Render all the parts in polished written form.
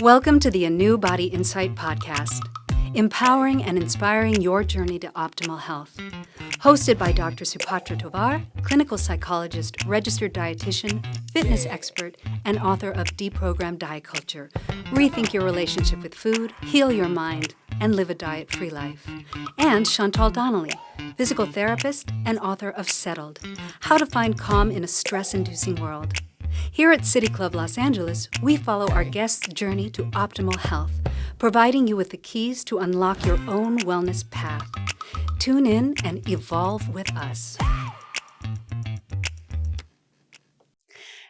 Welcome to the ANEW Insight Podcast, empowering and inspiring your journey to optimal health. Hosted by Dr. Supatra Tovar, clinical psychologist, registered dietitian, fitness expert, and author of Deprogrammed Diet Culture. Rethink your relationship with food, heal your mind, and live a diet-free life. And Chantal Donnelly, physical therapist and author of Settled, How to Find Calm in a Stress-Inducing World. Here at City Club Los Angeles, we follow our guests' journey to optimal health, providing you with the keys to unlock your own wellness path. Tune in and evolve with us.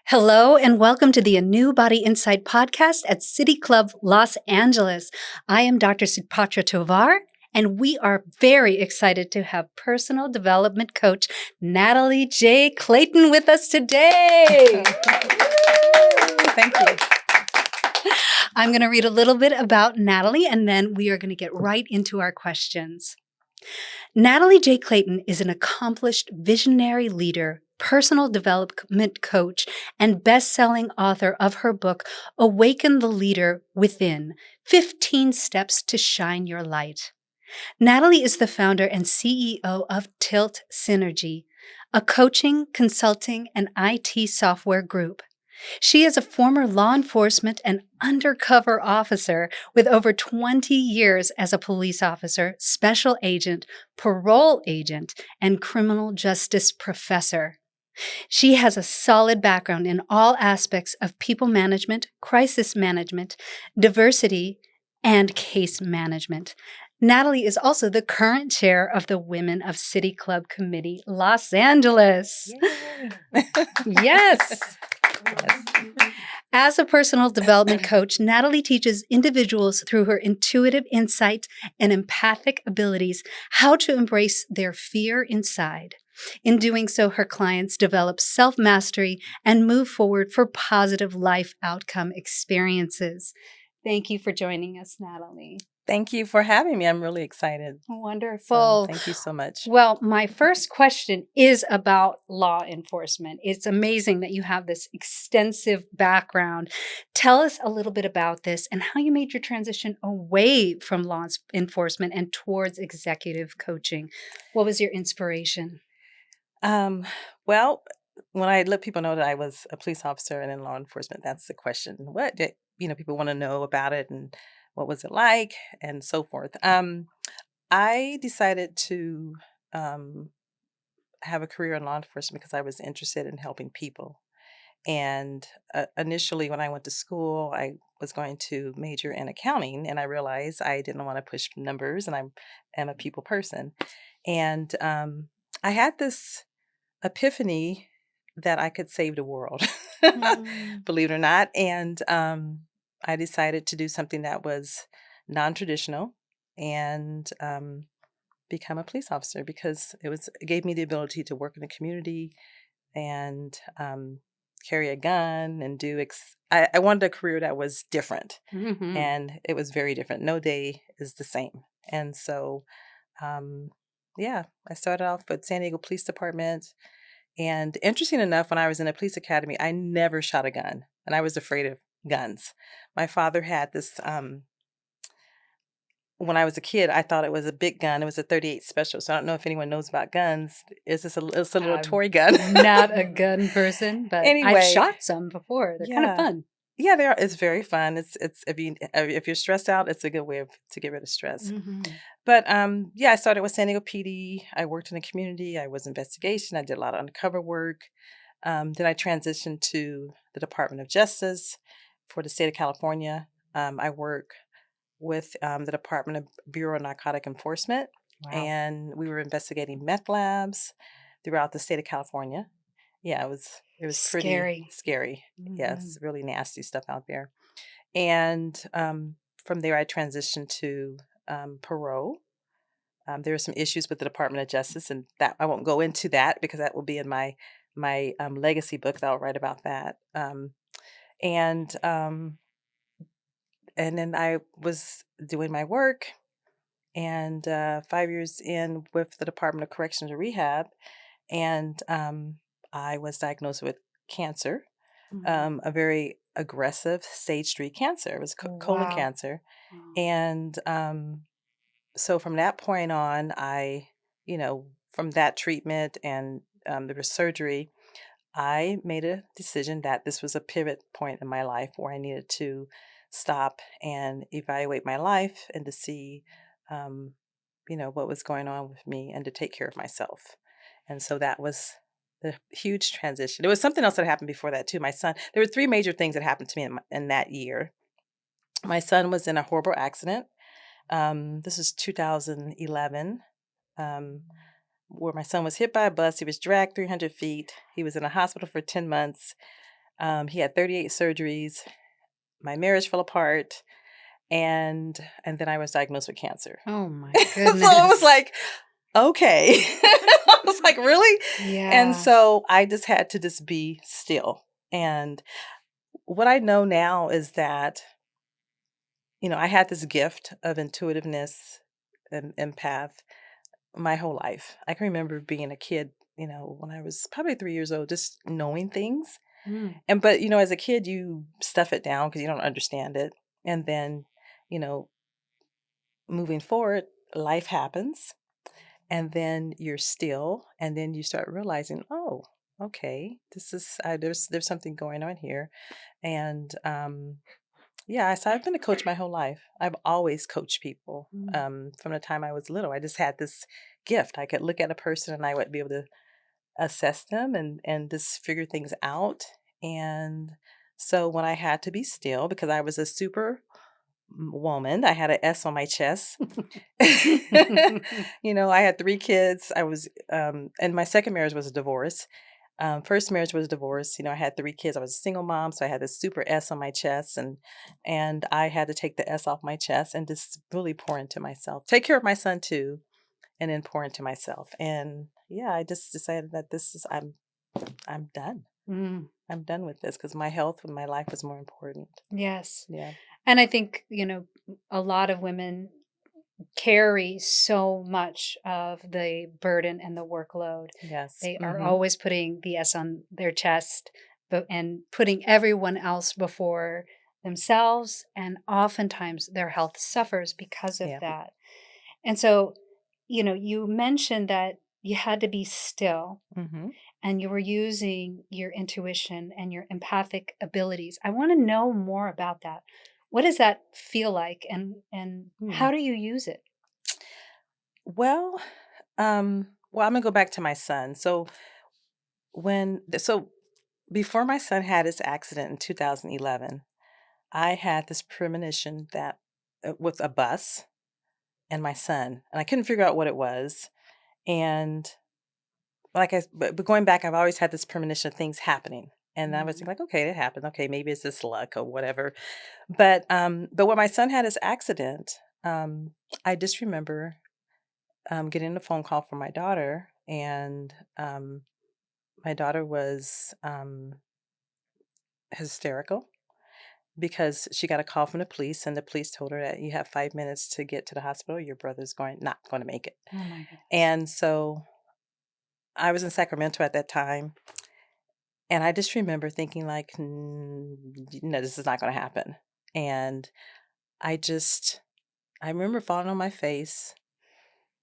Hello and welcome to the ANEW Insight Podcast at City Club Los Angeles. I am Dr. Supatra Tovar, and we are very excited to have personal development coach Natalie J. Clayton with us today. Thank you. I'm going to read a little bit about Natalie, and then we are going to get right into our questions. Natalie J. Clayton is an accomplished visionary leader, personal development coach, and best-selling author of her book, Awaken the Leader Within, 15 Steps to Shine Your Light. Natalie is the founder and CEO of Tilt Synergy, a coaching, consulting, and IT software group. She is a former law enforcement and undercover officer with over 20 years as a police officer, special agent, parole agent, and criminal justice professor. She has a solid background in all aspects of people management, crisis management, diversity, and case management. Natalie is also the current chair of the Women of City Club Committee, Los Angeles. Yes. As a personal development coach, Natalie teaches individuals through her intuitive insight and empathic abilities how to embrace their fear inside. In doing so, her clients develop self-mastery and move forward for positive life outcome experiences. Thank you for joining us, Natalie. Thank you for having me. I'm really excited. Wonderful. So, thank you so much. Well, my first question is about law enforcement. It's amazing that you have this extensive background. Tell us a little bit about this and how you made your transition away from law enforcement and towards executive coaching. What was your inspiration? Well, when I let people know that I was a police officer and in law enforcement, that's the question. What did, people want to know about it and what was it like and so forth. I decided to have a career in law enforcement because I was interested in helping people. And initially, when I went to school, I was going to major in accounting, and I realized I didn't want to push numbers, and I am a people person. And I had this epiphany that I could save the world, believe it or not. And I decided to do something that was non-traditional and become a police officer because it gave me the ability to work in the community and carry a gun and I wanted a career that was different, and it was very different. No day is the same. And so, I started off with San Diego Police Department. And interesting enough, when I was in a police academy, I never shot a gun, and I was afraid of guns. My father had this, when I was a kid, I thought it was a big gun. It was a .38 Special. So I don't know if anyone knows about guns. It's a little toy gun. Not a gun person, but anyway, I've shot some before. They're kind of fun. Yeah, they are. It's very fun. It's if you're stressed out, it's a good way to get rid of stress. But I started with San Diego PD. I worked in the community. I was investigation. I did a lot of undercover work. Then I transitioned to the Department of Justice for the state of California. I work with the Department of Bureau of Narcotic Enforcement. Wow. And we were investigating meth labs throughout the state of California. Yeah, it was pretty scary. Yes, really nasty stuff out there. And from there, I transitioned to parole. There were some issues with the Department of Justice, and that I won't go into that because that will be in my legacy book that I'll write about that. And then I was doing my work, and 5 years in with the Department of Corrections and Rehab, and I was diagnosed with cancer, a very aggressive stage 3 cancer. It was colon Wow. cancer. Wow. And so from that point on, from that treatment and there was surgery, I made a decision that this was a pivot point in my life where I needed to stop and evaluate my life and to see, um, what was going on with me and to take care of myself. And so that was the huge transition. There was something else that happened before that too. My son, there were three major things that happened to me in that year. My son was in a horrible accident. This is 2011. Um, where my son was hit by a bus. He was dragged 300 feet. He was in a hospital for 10 months. He had 38 surgeries. My marriage fell apart. And then I was diagnosed with cancer. Oh my So goodness. it was like, okay. I was like, really? Yeah. And so I just had to just be still. And what I know now is that, I had this gift of intuitiveness and empath my whole life. I can remember being a kid, when I was probably 3 years old, just knowing things. But, as a kid, you stuff it down because you don't understand it. And then, you know, moving forward, life happens. And then you're still, and then you start realizing, oh, okay, this is, there's something going on here. And, yeah, so I've been a coach my whole life. I've always coached people from the time I was little. I just had this gift. I could look at a person and I would be able to assess them and just figure things out. And so when I had to be still, because I was a super woman, I had an S on my chest. I had 3 kids. And my second marriage was a divorce. First marriage was divorce. I had 3 kids. I was a single mom, so I had this super S on my chest, and I had to take the S off my chest and just really pour into myself, take care of my son too, and then pour into myself. And yeah, I just decided that I'm done. I'm done with this because my health and my life is more important. Yes. Yeah. And I think, a lot of women carry so much of the burden and the workload. Yes. They are always putting the S on their chest, and putting everyone else before themselves. And oftentimes their health suffers because of Yeah. that. And so, you mentioned that you had to be still and you were using your intuition and your empathic abilities. I want to know more about that. What does that feel like, and how do you use it? Well, I'm gonna go back to my son. So before my son had his accident in 2011, I had this premonition that with a bus and my son, and I couldn't figure out what it was. And but going back, I've always had this premonition of things happening. And I was thinking like, okay, it happened. Okay, maybe it's just luck or whatever. But when my son had his accident, I just remember getting a phone call from my daughter, and my daughter was hysterical because she got a call from the police, and the police told her that you have 5 minutes to get to the hospital. Your brother's not going to make it. Oh my goodness. And so I was in Sacramento at that time, and I just remember thinking like, no, this is not going to happen. And I remember falling on my face.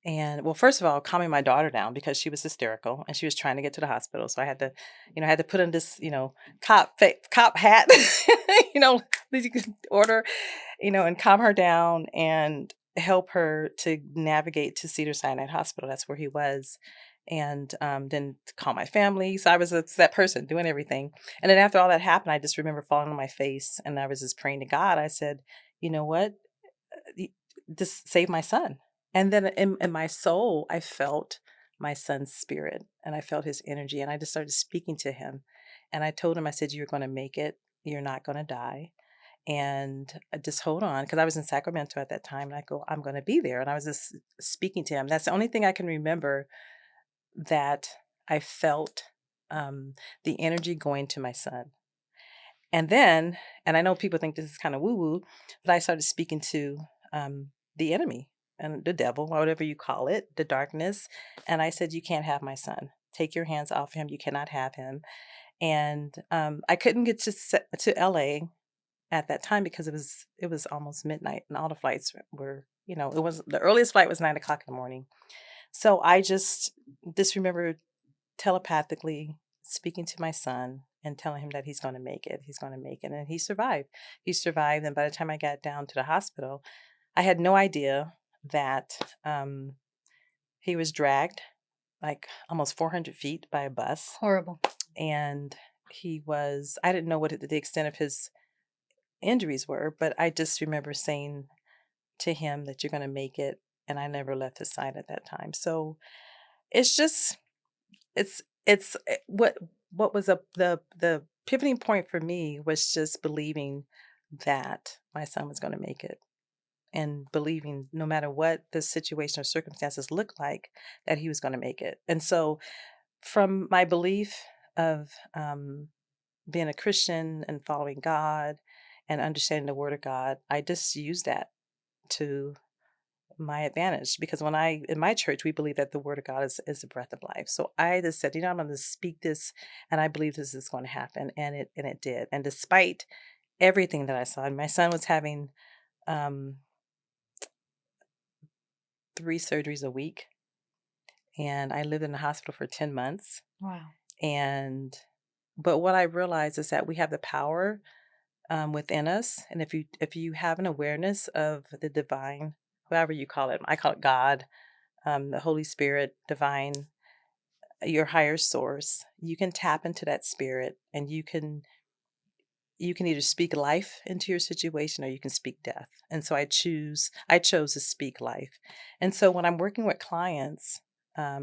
And well, first of all, calming my daughter down because she was hysterical and she was trying to get to the hospital. So I had to put on this, cop hat, that you can order, and calm her down and help her to navigate to Cedars-Sinai Hospital. That's where he was. And then to call my family. So I was that person doing everything. And then after all that happened, I just remember falling on my face and I was just praying to God. I said, you know what? Just save my son. And then in my soul, I felt my son's spirit and I felt his energy. And I just started speaking to him. And I told him, I said, you're going to make it. You're not going to die. And just hold on. Because I was in Sacramento at that time. And I go, I'm going to be there. And I was just speaking to him. That's the only thing I can remember that I felt the energy going to my son. And then, and I know people think this is kind of woo-woo, but I started speaking to the enemy and the devil, whatever you call it, the darkness. And I said, you can't have my son. Take your hands off him. You cannot have him. And I couldn't get to LA at that time because it was almost midnight and all the flights were, it was the earliest flight was 9 o'clock in the morning. So I just remember telepathically speaking to my son and telling him that he's going to make it. He's going to make it. And he survived. He survived. And by the time I got down to the hospital, I had no idea that he was dragged like almost 400 feet by a bus. Horrible. And I didn't know what the extent of his injuries were, but I just remember saying to him that you're going to make it. And I never left his side at that time. So it's just, what was the pivoting point for me was just believing that my son was going to make it, and believing no matter what the situation or circumstances looked like, that he was going to make it. And so from my belief of being a Christian and following God and understanding the Word of God, I just used that to my advantage, because in my church, we believe that the Word of God is the breath of life. So I just said, I'm going to speak this, and I believe this is going to happen. And it did. And despite everything that I saw, and my son was having 3 surgeries a week, and I lived in the hospital for 10 months. Wow. But what I realized is that we have the power within us. And if you have an awareness of the divine, however you call it, I call it God, the Holy Spirit, divine, your higher source, you can tap into that spirit, and you can either speak life into your situation, or you can speak death. And so I chose to speak life. And so when I'm working with clients, I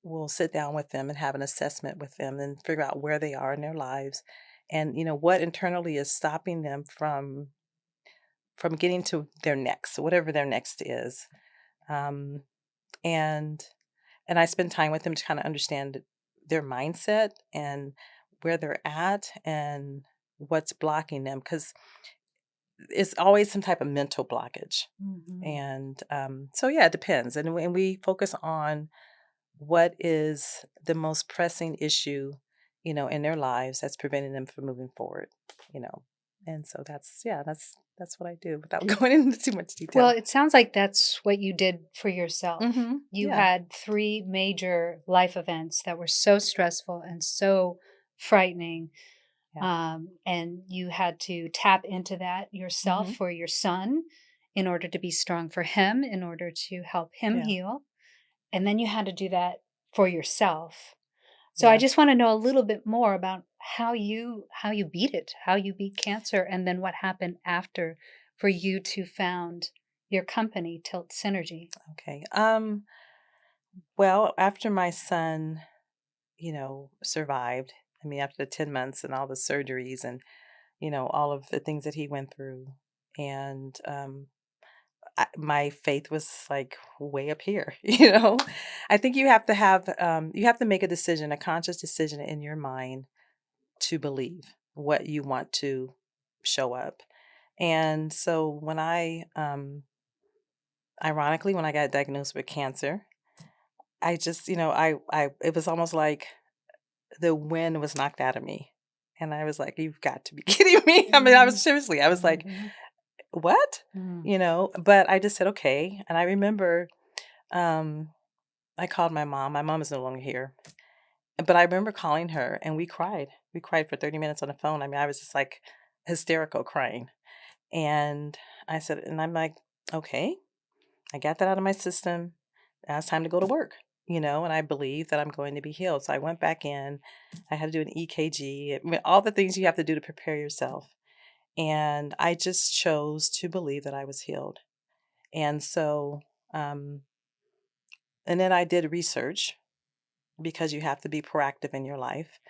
will sit down with them and have an assessment with them and figure out where they are in their lives, and what internally is stopping them from getting to their next, whatever their next is. Um, and I spend time with them to kind of understand their mindset and where they're at and what's blocking them, because it's always some type of mental blockage. Mm-hmm. And so yeah, it depends. And when we focus on what is the most pressing issue, in their lives that's preventing them from moving forward, and so that's what I do without going into too much detail. Well, it sounds like that's what you did for yourself. Mm-hmm. You Yeah. had 3 major life events that were so stressful and so frightening. Yeah. And you had to tap into that yourself Mm-hmm. for your son in order to be strong for him, in order to help him Yeah. heal. And then you had to do that for yourself. So I Yeah. just want to know a little bit more about how you beat it, how you beat cancer, and then what happened after for you to found your company, Tilt Synergy. Okay. Well, after my son, survived, I mean, after the 10 months and all the surgeries and, all of the things that he went through, and my faith was like way up here. I think you have to make a decision, a conscious decision in your mind to believe what you want to show up. And so ironically, when I got diagnosed with cancer, I just, it was almost like the wind was knocked out of me. And I was like, you've got to be kidding me. I mean, I was like, what? But I just said, okay. And I remember, I called my mom. My mom is no longer here, but I remember calling her, and we cried. We cried for 30 minutes on the phone. I mean, I was just like hysterical crying. And I'm like, okay, I got that out of my system. Now it's time to go to work, and I believe that I'm going to be healed. So I went back in. I had to do an EKG, I mean, all the things you have to do to prepare yourself. And I just chose to believe that I was healed. And so, and then I did research, because you have to be proactive in your life.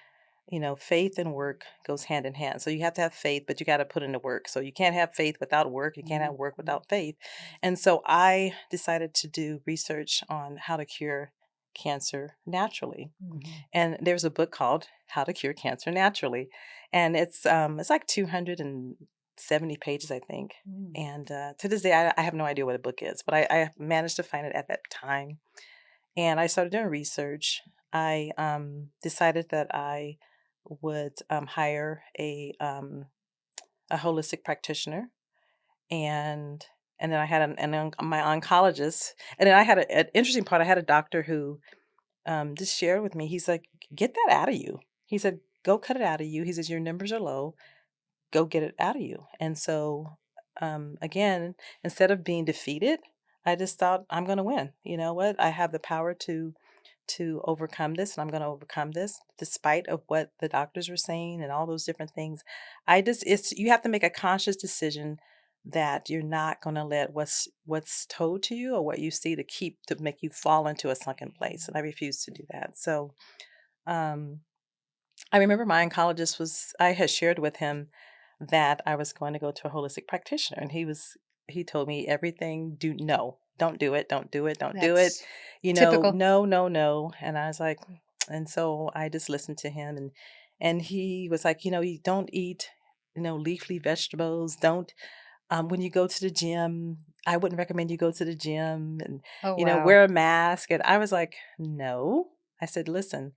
Faith and work goes hand in hand. So you have to have faith, but you got to put in the work. So you can't have faith without work. You can't have work without faith. And so I decided to do research on how to cure cancer naturally. Mm-hmm. And there's a book called How to Cure Cancer Naturally. And it's like 270 pages, I think. And to this day, I have no idea what a book is, but I managed to find it at that time. And I started doing research. I decided that I would hire a holistic practitioner, and then I had my oncologist, and then I had an interesting part. I had a doctor who just shared with me. He's like, "Get that out of you." He said, "Go cut it out of you." He says, "Your numbers are low. Go get it out of you." And so, again, instead of being defeated, I just thought, I'm going to win. You know what? I have the power to overcome this, and I'm going to overcome this despite of what the doctors were saying and all those different things. It's you have to make a conscious decision that you're not going to let what's told to you or what you see to make you fall into a sunken place. And I refuse to do that. So, um, I remember my oncologist I had shared with him that I was going to go to a holistic practitioner, and he told me everything. No, don't do it, don't do it, don't do it. That's typical. No, no, no. And I was like, and so I just listened to him, and he was like, you don't eat, leafy vegetables. Don't when you go to the gym, I wouldn't recommend you go to the gym, and Oh, wow. wear a mask. And I was like, no. I said, listen,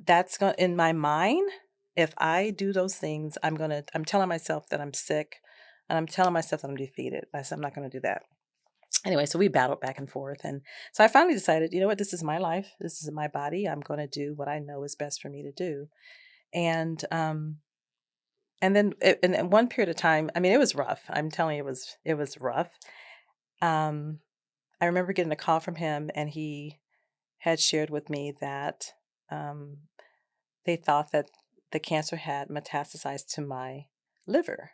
that's going in my mind. If I do those things, I'm telling myself that I'm sick, and I'm telling myself that I'm defeated. I said, I'm not going to do that. Anyway, so we battled back and forth. And so I finally decided, you know what, this is my life. This is my body. I'm going to do what I know is best for me to do. And, then in one period of time, I mean, it was rough. I'm telling you, it was rough. Um, I remember getting a call from him, and he had shared with me that, um, they thought that the cancer had metastasized to my liver.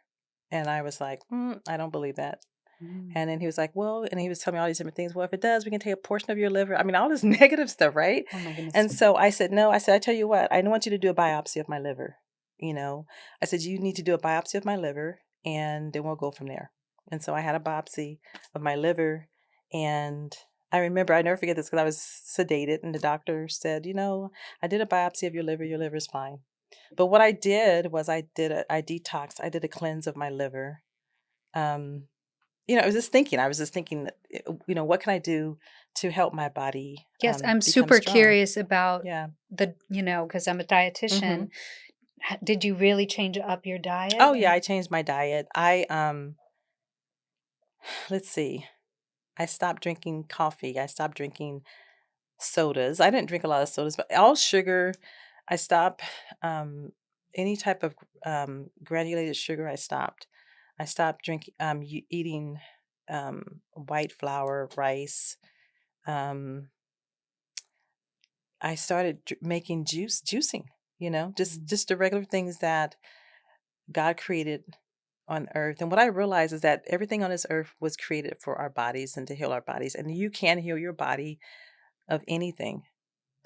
And I was like, I don't believe that. Mm. And then he was like, well, and he was telling me all these different things. Well, if it does, we can take a portion of your liver. I mean, all this negative stuff, right? Oh, my goodness. And so I said, no, I said, I tell you what, I don't want you to do a biopsy of my liver. I said, you need to do a biopsy of my liver, and then we'll go from there. And so I had a biopsy of my liver. And I remember, I never forget this, because I was sedated, and the doctor said, I did a biopsy of your liver. Your liver is fine. But what I did was I detoxed. I did a cleanse of my liver. Um, I was just thinking that, what can I do to help my body Yes, I'm become super strong? curious about Yeah. because I'm a dietitian. hmm Did you really change up your diet? Oh yeah, I changed my diet. Let's see. I stopped drinking coffee. I stopped drinking sodas. I didn't drink a lot of sodas, but all sugar. I stopped any type of granulated sugar. I stopped. I stopped drinking, eating white flour, rice. Um, I started making juicing. Mm. Just the regular things that God created on earth. And what I realized is that everything on this earth was created for our bodies and to heal our bodies. And you can heal your body of anything.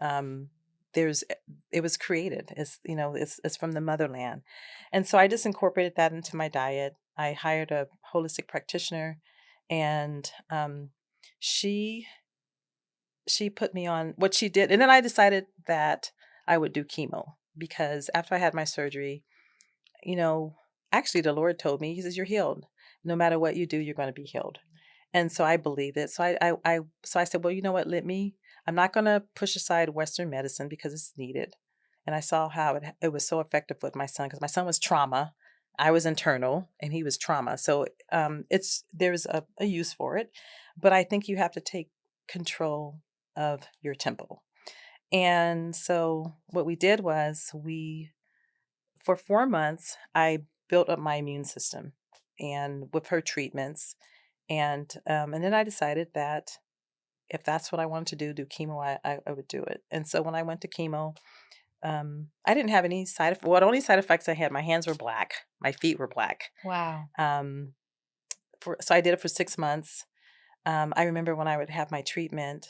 Um, there's it was created. It's from the motherland. And so I just incorporated that into my diet. I hired a holistic practitioner, and she she put me on what she did. And then I decided that I would do chemo, because after I had my surgery, you know, actually the Lord told me, he says, you're healed. No matter what you do, you're going to be healed. And so I believed it. So I said, well, you know what, I'm not going to push aside Western medicine because it's needed. And I saw how it was so effective with my son, because my son was trauma. I was internal and he was trauma. So there's a use for it. But I think you have to take control of your temple. And so what we did was for 4 months, I built up my immune system, and with her treatments, and then I decided that if that's what I wanted to do chemo, I would do it. And so when I went to chemo, I didn't have any the only side effects I had, my hands were black, my feet were black. Wow. Um, so I did it for 6 months. I remember when I would have my treatment,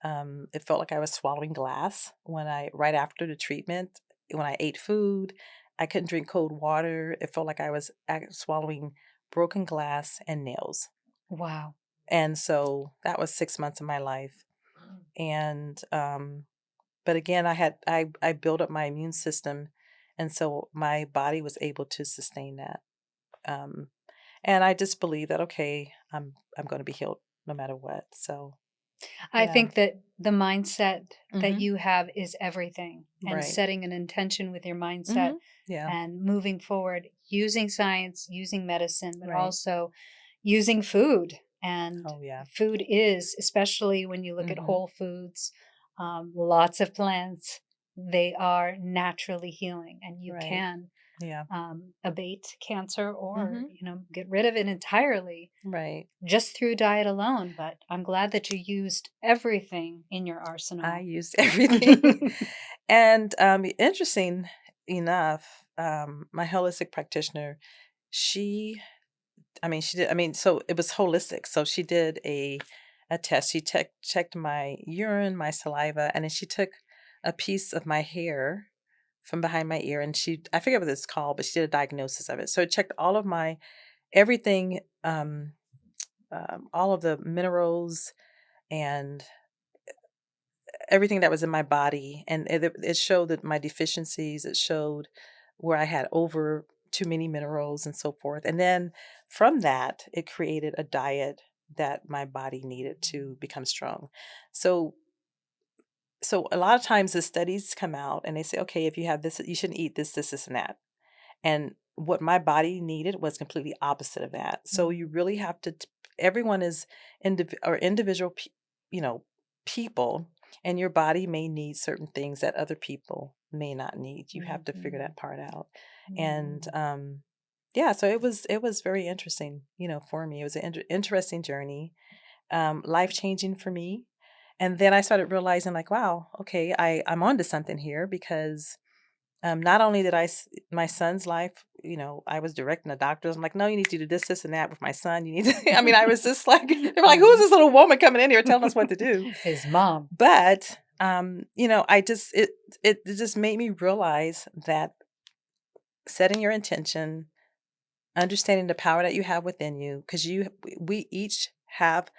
it felt like I was swallowing glass right after the treatment. When I ate food, I couldn't drink cold water. It felt like I was swallowing broken glass and nails. Wow. And so that was 6 months of my life. And but again, I built up my immune system, and so my body was able to sustain that. And I just believe that, okay, I'm going to be healed no matter what. So I think that the mindset that Mm-hmm. you have is everything, and Right. setting an intention with your mindset Mm-hmm. Yeah. and moving forward using science, using medicine, but Right. also using food. And Oh, yeah. food is, especially when you look at Mm-hmm. whole foods, lots of plants, they are naturally healing, and you Right. can Yeah. abate cancer or Mm-hmm. get rid of it entirely Right. just through diet alone. But I'm glad that you used everything in your I arsenal. used everything. And interesting enough, my holistic practitioner, she, she did, so it was holistic. So she did a test. She checked my urine, my saliva, and then she took a piece of my hair from behind my ear, and I forget what it's called, but she did a diagnosis of it. So it checked all of my everything, all of the minerals and everything that was in my body, and it showed that my deficiencies. It showed where I had over too many minerals and so forth. And then from that, it created a diet that my body needed to become strong. So so a lot of times the studies come out and they say, okay, if you have this, you shouldn't eat this, and that. And what my body needed was completely opposite of that. So you really have to. Everyone is individual, you know, people, and your body may need certain things that other people may not need. You have to figure that part out. And yeah, so it was very interesting, for me. It was an interesting journey, life changing for me. And then I started realizing, like, wow, okay, I'm onto something here because not only did my son's life, I was directing the doctors. I'm like, no, you need to do this, and that with my son. You need to, I was just like, they were like, who's this little woman coming in here telling us what to do? His mom. But, it just made me realize that setting your intention, understanding the power that you have within you, because we each have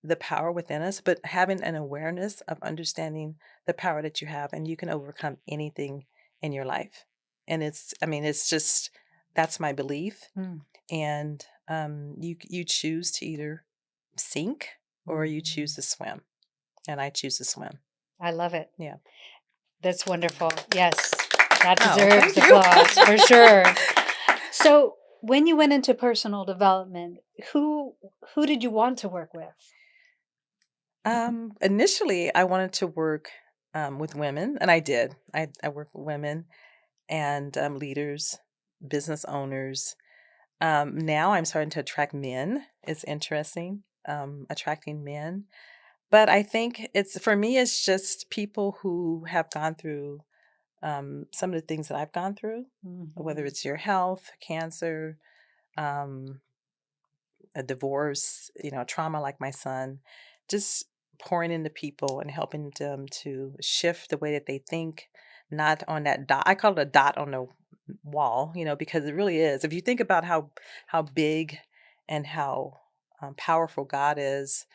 the power within us, but having an awareness of understanding the power that you have, and you can overcome anything in your life. And it's just, that's my belief. And you choose to either sink or you choose to swim. And I choose to swim. I love it. Yeah. That's wonderful. Yes, that Oh, deserves thank you. applause for sure. So, when you went into personal development, who did you want to work with? Initially, I wanted to work with women, and I did. I work with women and leaders, business owners. Now I'm starting to attract men. It's interesting, attracting men. But I think for me, it's just people who have gone through some of the things that I've gone through, whether it's your health, cancer, um, a divorce, trauma like my son, just pouring into people and helping them to shift the way that they think, not on that dot. I call it a dot on the wall, because it really is. If you think about how big and how powerful God is,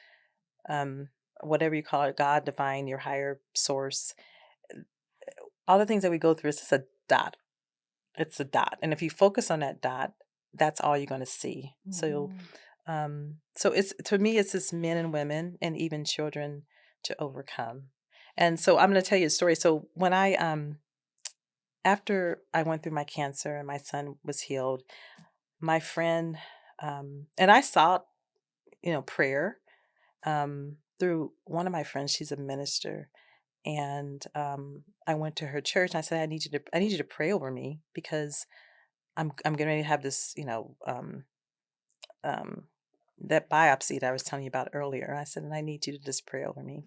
um, whatever you call it, God, divine, your higher source, all the things that we go through is just a dot. It's a dot, and if you focus on that dot, that's all you're going to see. So it's, to me, it's just men and women and even children to overcome. And so I'm going to tell you a story. So when after I went through my cancer and my son was healed, my friend, and I sought, prayer, through one of my friends. She's a minister. And I went to her church and I said, I need you to pray over me because I'm getting ready to have this, um, that biopsy that I was telling you about earlier. I said, and I need you to just pray over me.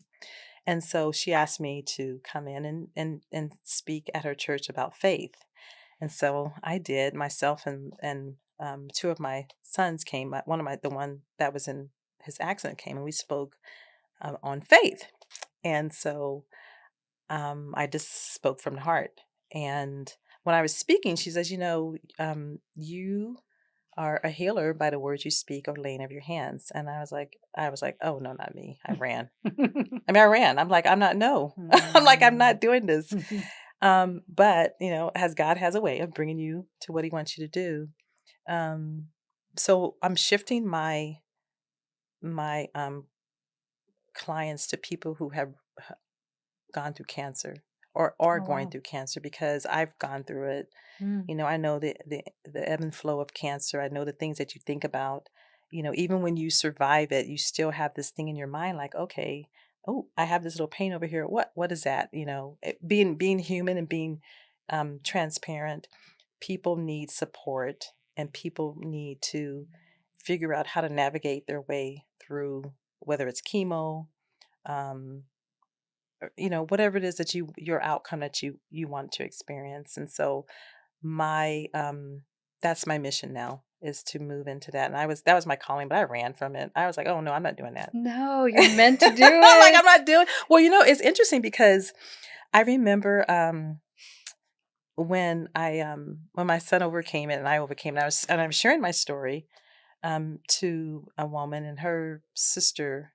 And so she asked me to come in and speak at her church about faith. And so I did. Myself and two of my sons came. The one that was in his accident came, and we spoke on faith. And so I just spoke from the heart. And when I was speaking, she says, you are a healer by the words you speak or laying of your hands. And I was like, oh no, not me. I ran. I ran. I'm like, I'm not, no. I'm like, I'm not doing this. But as God has a way of bringing you to what he wants you to do. So I'm shifting my clients to people who have gone through cancer or are Oh, going wow. through cancer, because I've gone through it. Mm. I know the ebb and flow of cancer. I know the things that you think about. Even when you survive it, you still have this thing in your mind, like, okay, oh, I have this little pain over here. What is that? Being human and being transparent. People need support, and people need to figure out how to navigate their way through, whether it's chemo, um, whatever it is that your outcome that you want to experience. And so my that's my mission now, is to move into that. And that was my calling, but I ran from it. I was like, oh no, I'm not doing that. No, you're meant to do I'm like, I'm it. not doing. Well, it's interesting because I remember when when my son overcame it and I overcame it, I'm sharing my story to a woman, and her sister,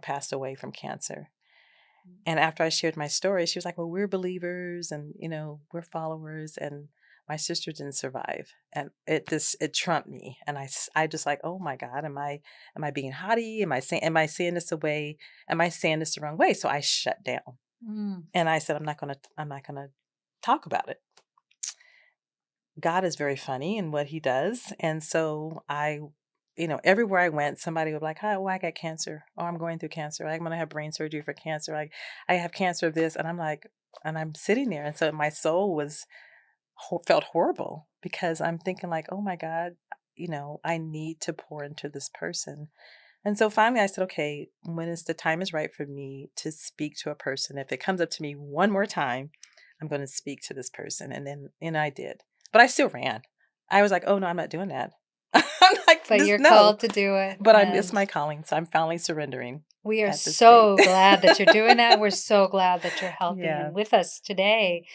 passed away from cancer. And after I shared my story, she was like, well, we're believers and, we're followers. And my sister didn't survive. And it trumped me. And I just like, oh my God, am I being haughty? Am I saying this away? Am I saying this the wrong way? So I shut down. Mm. And I said, I'm not going to talk about it. God is very funny in what he does. And so everywhere I went, somebody would be like, oh, I got cancer. Oh, I'm going through cancer. I'm going to have brain surgery for cancer. I have cancer of this. And I'm like, and I'm sitting there. And so my soul felt horrible, because I'm thinking like, oh my God, I need to pour into this person. And so finally I said, okay, when the time is right for me to speak to a person, if it comes up to me one more time, I'm going to speak to this person. And then, I did. But I still ran. I was like, oh no, I'm not doing that. I'm like, But you're no. called to do it. But it's my calling. So I'm finally surrendering. We are at this so state. glad that you're doing that. We're so glad that you're healthy Yeah. and with us today.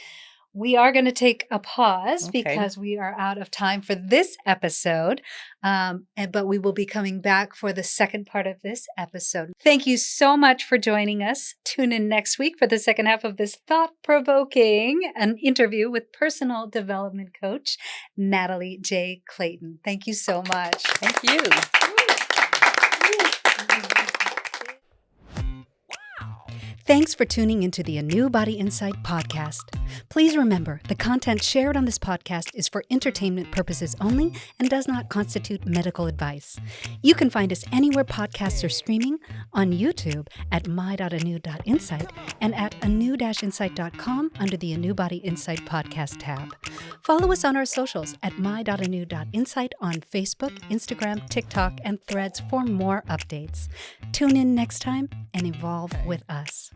We are going to take a pause Okay. because we are out of time for this episode, but we will be coming back for the second part of this episode. Thank you so much for joining us. Tune in next week for the second half of this thought-provoking an interview with personal development coach Natalie J. Clayton. Thank you so much. Thank you. Thanks for tuning into the ANEW Insight Podcast. Please remember, the content shared on this podcast is for entertainment purposes only and does not constitute medical advice. You can find us anywhere podcasts are streaming, on YouTube at my.anew.insight and at anew-insight.com under the ANEW Insight Podcast tab. Follow us on our socials at my.anew.insight on Facebook, Instagram, TikTok, and Threads for more updates. Tune in next time and evolve with us.